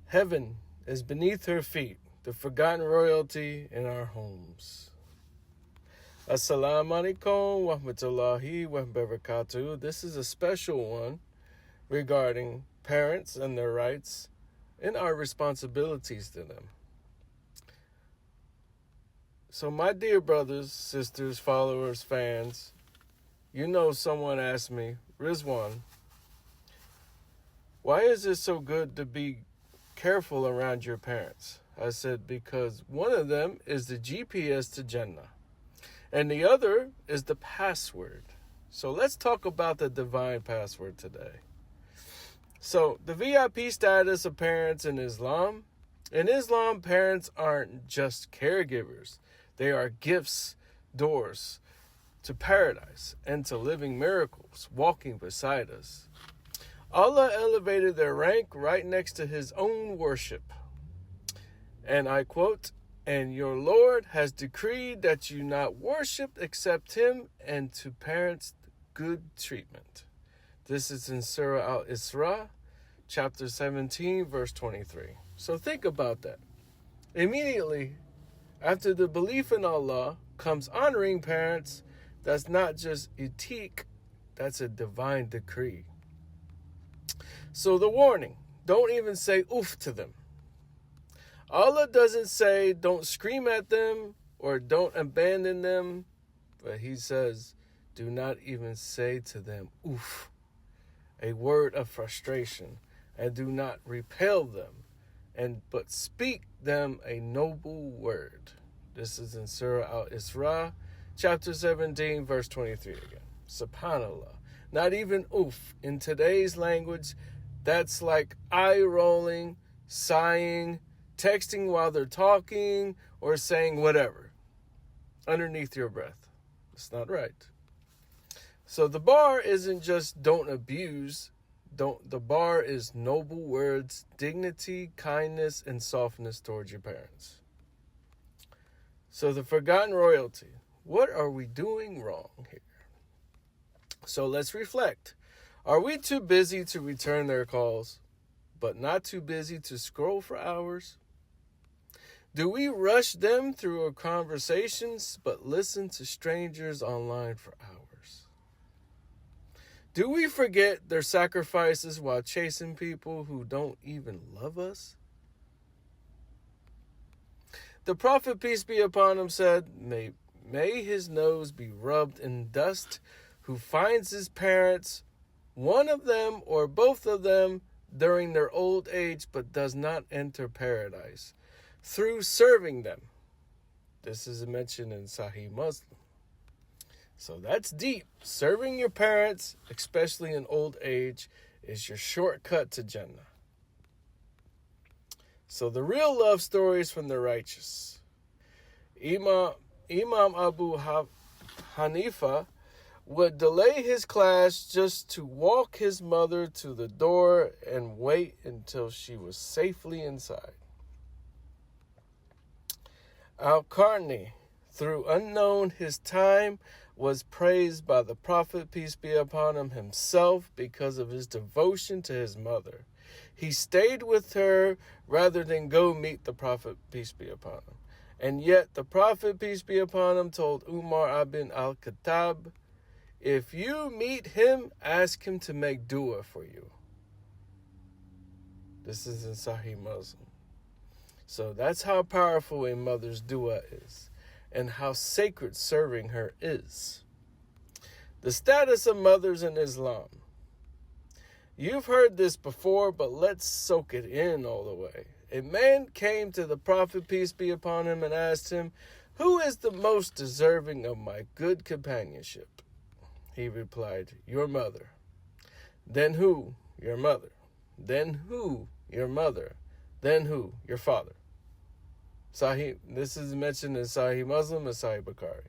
Heaven is beneath her feet, the forgotten royalty in our homes. Assalamu alaikum wa rahmatullahi wa barakatuh. This is a special one regarding parents and their rights and our responsibilities to them. So my dear brothers, sisters, followers, fans, someone asked me, Rizwan, why is it so good to be careful around your parents? I said, because one of them is the GPS to Jannah, and the other is the password. So let's talk about the divine password today. So the VIP status of parents in Islam. In Islam, parents aren't just caregivers. They are gifts, doors to paradise and to living miracles walking beside us. Allah elevated their rank right next to his own worship. And I quote, "And your Lord has decreed that you not worship except him, and to parents good treatment." This is in Surah Al-Isra, chapter 17, verse 23. So think about that. Immediately after the belief in Allah comes honoring parents. That's not just etik, that's a divine decree. So the warning, don't even say oof to them. Allah doesn't say don't scream at them or don't abandon them, but he says do not even say to them oof, a word of frustration, and do not repel them, but speak them a noble word. This is in Surah Al-Isra, chapter 17, verse 23 again. SubhanAllah. Not even oof. In today's language, that's like eye-rolling, sighing, texting while they're talking, or saying whatever underneath your breath. It's not right. So the bar isn't just don't abuse. The bar is noble words, dignity, kindness, and softness towards your parents. So the forgotten royalty. What are we doing wrong here? So let's reflect. Are we too busy to return their calls, but not too busy to scroll for hours? Do we rush them through our conversations, but listen to strangers online for hours? Do we forget their sacrifices while chasing people who don't even love us? The Prophet, peace be upon him, said, May his nose be rubbed in dust, who finds his parents, one of them or both of them, during their old age, but does not enter paradise, through serving them. This is mentioned in Sahih Muslim. So that's deep. Serving your parents, especially in old age, is your shortcut to Jannah. So the real love stories from the righteous. Imam Abu Hanifa would delay his class just to walk his mother to the door and wait until she was safely inside. Al-Qarni, through unknown his time, was praised by the Prophet, peace be upon him, himself because of his devotion to his mother. He stayed with her rather than go meet the Prophet, peace be upon him. And yet the Prophet, peace be upon him, told Umar ibn al-Khattab, if you meet him, ask him to make dua for you. This is in Sahih Muslim. So that's how powerful a mother's dua is and how sacred serving her is. The status of mothers in Islam. You've heard this before, but let's soak it in all the way. A man came to the Prophet, peace be upon him, and asked him, who is the most deserving of my good companionship? He replied, your mother. Then who? Your mother. Then who? Your mother. Then who? Your father. This is mentioned in Sahih Muslim and Sahih Bukhari.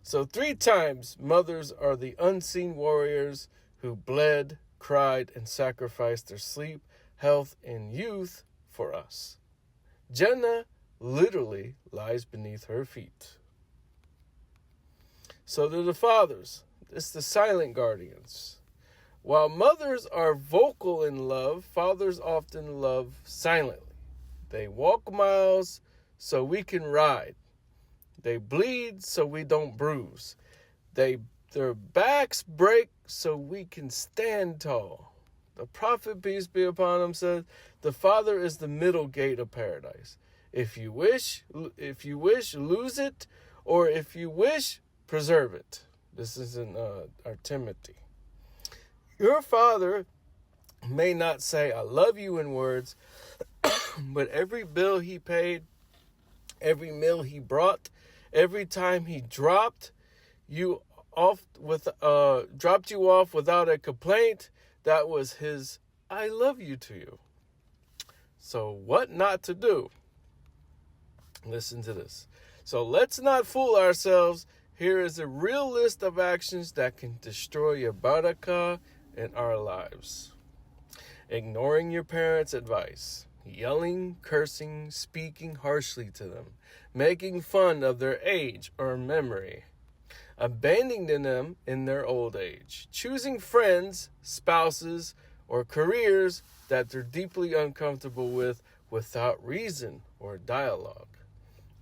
So 3 times, mothers are the unseen warriors who bled, cried, and sacrificed their sleep, health, and youth for us. Jannah literally lies beneath her feet. So to the fathers, it's the silent guardians. While mothers are vocal in love, fathers often love silently. They walk miles so we can ride. They bleed so we don't bruise. Their backs break so we can stand tall. The prophet, peace be upon him, says, the Father is the middle gate of paradise. If you wish, lose it, or if you wish, preserve it. This is in our Timothy. Your Father may not say, I love you in words, but every bill he paid, every meal he brought, every time he dropped you off without a complaint, that was his I love you to you. So what not to do? Listen to this. So let's not fool ourselves. Here is a real list of actions that can destroy your barakah in our lives. Ignoring your parents' advice, yelling, cursing, speaking harshly to them, making fun of their age or memory, abandoning them in their old age, choosing friends, spouses, or careers that they're deeply uncomfortable with without reason or dialogue.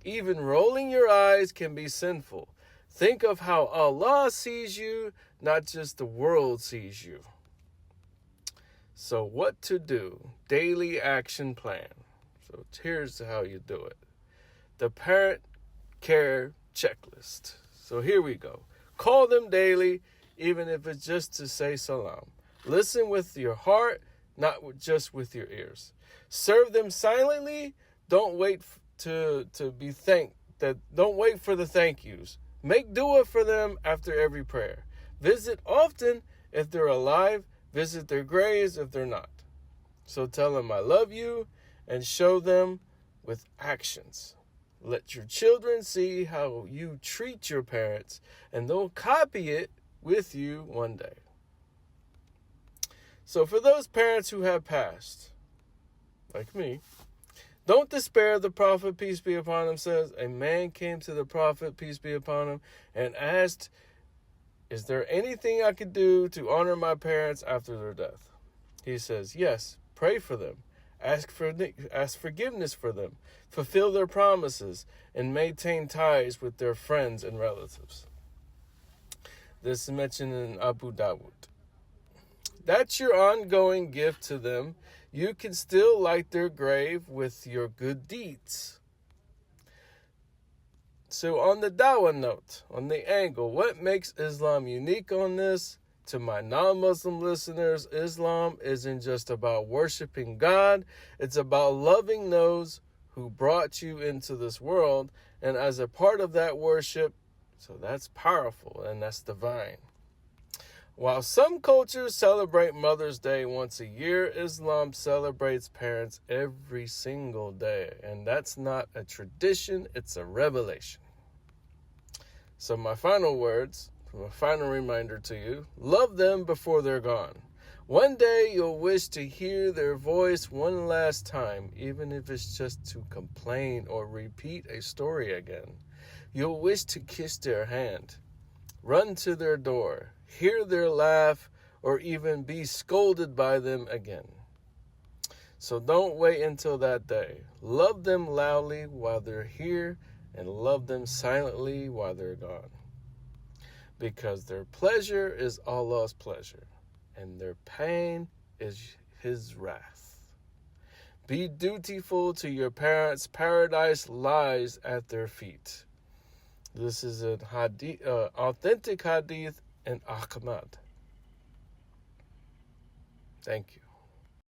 Even rolling your eyes can be sinful. Think of how Allah sees you, not just the world sees you. So what to do? Daily action plan. So here's how you do it. The parent care checklist. So here we go. Call them daily, even if it's just to say salam. Listen with your heart, not just with your ears. Serve them silently. Don't wait to be thanked. Don't wait for the thank yous. Make dua for them after every prayer. Visit often if they're alive. Visit their graves if they're not. So tell them I love you and show them with actions. Let your children see how you treat your parents, and they'll copy it with you one day. So for those parents who have passed, like me, don't despair. The prophet, peace be upon him, says, a man came to the prophet, peace be upon him, and asked, is there anything I could do to honor my parents after their death? He says, yes, pray for them, ask forgiveness for them, fulfill their promises, and maintain ties with their friends and relatives. This is mentioned in Abu Dawud. That's your ongoing gift to them. You can still light their grave with your good deeds. So on the dawah note, on the angle, what makes Islam unique on this? To my non-Muslim listeners, Islam isn't just about worshiping God. It's about loving those who brought you into this world. And as a part of that worship, so that's powerful and that's divine. While some cultures celebrate Mother's Day once a year, Islam celebrates parents every single day. And that's not a tradition, it's a revelation. So my final words, my final reminder to you, love them before they're gone. One day you'll wish to hear their voice one last time, even if it's just to complain or repeat a story again. You'll wish to kiss their hand, run to their door, hear their laugh, or even be scolded by them again. So don't wait until that day. Love them loudly while they're here, and love them silently while they're gone. Because their pleasure is Allah's pleasure, and their pain is His wrath. Be dutiful to your parents. Paradise lies at their feet. This is an authentic hadith in Ahmad. Thank you.